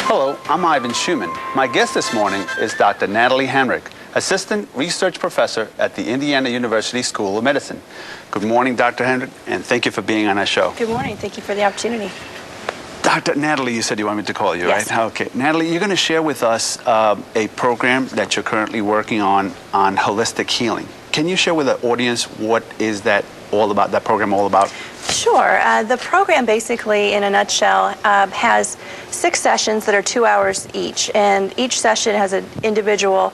Hello, I'm Ivan Schumann. My guest this morning is Dr. Natalie Hendrix, Assistant Research Professor at the Indiana University School of Medicine. Good morning, Dr. Hendrix, and thank you for being on our show. Good morning. Thank you for the opportunity. Dr. Natalie, you said you wanted me to call you, Yes. right? Okay. Natalie, you're going to share with us a program that you're currently working on holistic healing. Can you share with the audience what is that all about, that program all about? Sure. The program basically, in a nutshell, has 6 sessions that are 2 hours each, and each session has an individual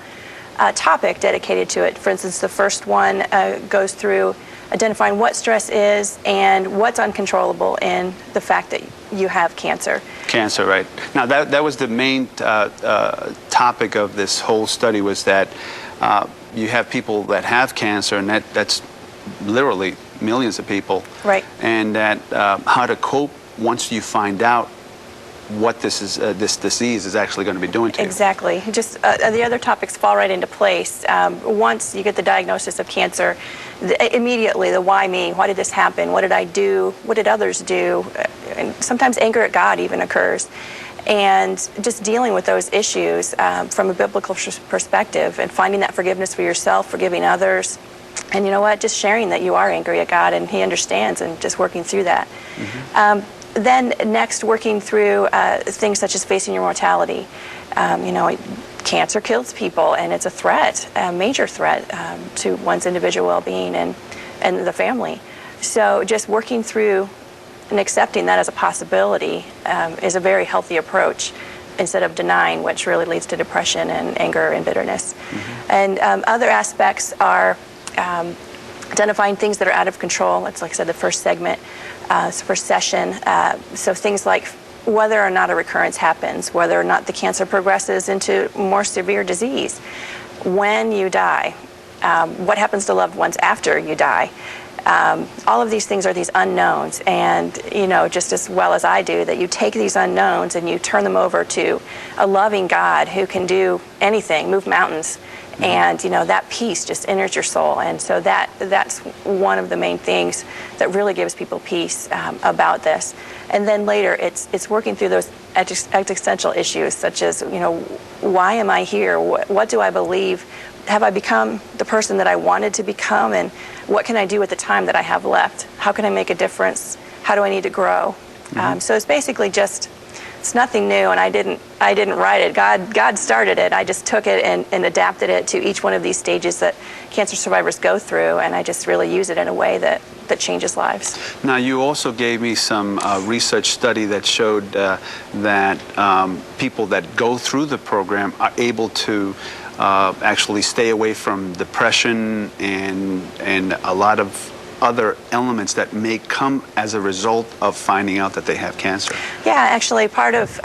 topic dedicated to it. For instance, the first one goes through identifying what stress is and what's uncontrollable in the fact that you have cancer. Cancer, right. Now, that was the main topic of this whole study, was that you have people that have cancer, and that's literally millions of people. Right. And that how to cope once you find out what this disease is actually going to be doing to you. Exactly. Just the other topics fall right into place. Once you get the diagnosis of cancer, immediately the why me, why did this happen, what did I do, what did others do, and sometimes anger at God even occurs. And just dealing with those issues from a biblical perspective and finding that forgiveness for yourself, forgiving others, and you know what, just sharing that you are angry at God and He understands, and just working through that. Mm-hmm. Then next, working through things such as facing your mortality. Cancer kills people, and it's a threat, a major threat to one's individual well-being and the family. So just working through and accepting that as a possibility is a very healthy approach, instead of denying, which really leads to depression and anger and bitterness. Mm-hmm. And other aspects are identifying things that are out of control. It's, like I said, the first segment. First session, so things like whether or not a recurrence happens, whether or not the cancer progresses into more severe disease, when you die, what happens to loved ones after you die. All of these things are these unknowns, and just as well as I do, that you take these unknowns and you turn them over to a loving God who can do anything, move mountains. And that peace just enters your soul, and so that's one of the main things that really gives people peace about this. And then later, it's working through those existential issues, such as why am I here? What do I believe? Have I become the person that I wanted to become? And what can I do with the time that I have left? How can I make a difference? How do I need to grow? Mm-hmm. So it's basically just. It's nothing new, and I didn't write it. God started it. I just took it and adapted it to each one of these stages that cancer survivors go through, and I just really use it in a way that changes lives. Now, you also gave me some research study that showed that people that go through the program are able to actually stay away from depression and a lot of other elements that may come as a result of finding out that they have cancer. Yeah, actually, part of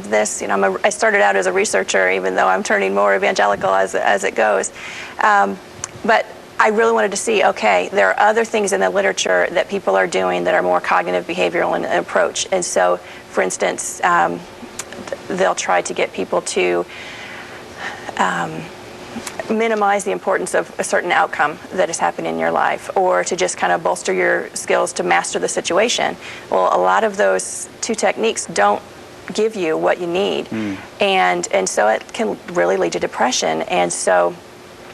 this, I started out as a researcher, even though I'm turning more evangelical as it goes. But I really wanted to see, okay, there are other things in the literature that people are doing that are more cognitive behavioral in approach. And so, for instance, they'll try to get people to minimize the importance of a certain outcome that is happening in your life, or to just kind of bolster your skills to master the situation. Well, a lot of those 2 techniques don't give you what you need, and so it can really lead to depression. And so,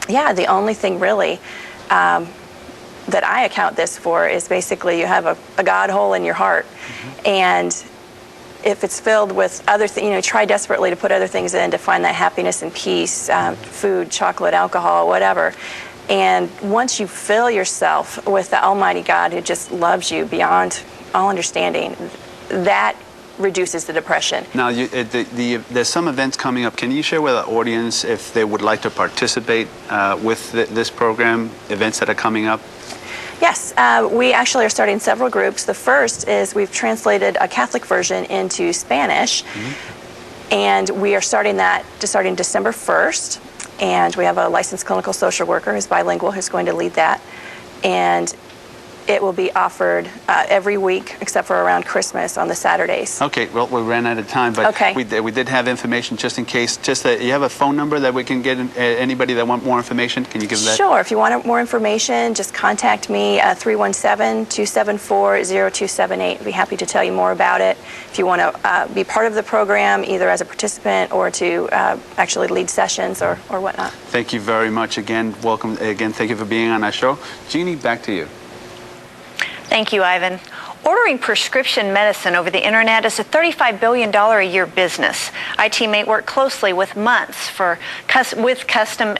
the only thing really that I account this for is basically you have a God hole in your heart, and if it's filled with other things, try desperately to put other things in to find that happiness and peace, food, chocolate, alcohol, whatever. And once you fill yourself with the Almighty God who just loves you beyond all understanding, that reduces the depression. Now, there's some events coming up. Can you share with the audience if they would like to participate with this program, events that are coming up? Yes, we actually are starting several groups. The first is we've translated a Catholic version into Spanish, and we are starting December 1st, and we have a licensed clinical social worker who's bilingual who's going to lead that. And it will be offered every week except for around Christmas on the Saturdays. Okay, well, we ran out of time, but Okay. we did have information just in case. Just that you have a phone number that we can get anybody that want more information. Can you give that? Sure. If you want more information, just contact me, 317-274-0278. I'd be happy to tell you more about it. If you want to be part of the program, either as a participant or to actually lead sessions or whatnot. Thank you very much again. Welcome again. Thank you for being on our show. Jeannie, back to you. Thank you, Ivan. Ordering prescription medicine over the internet is a $35 billion a year business. IT may work closely with months with custom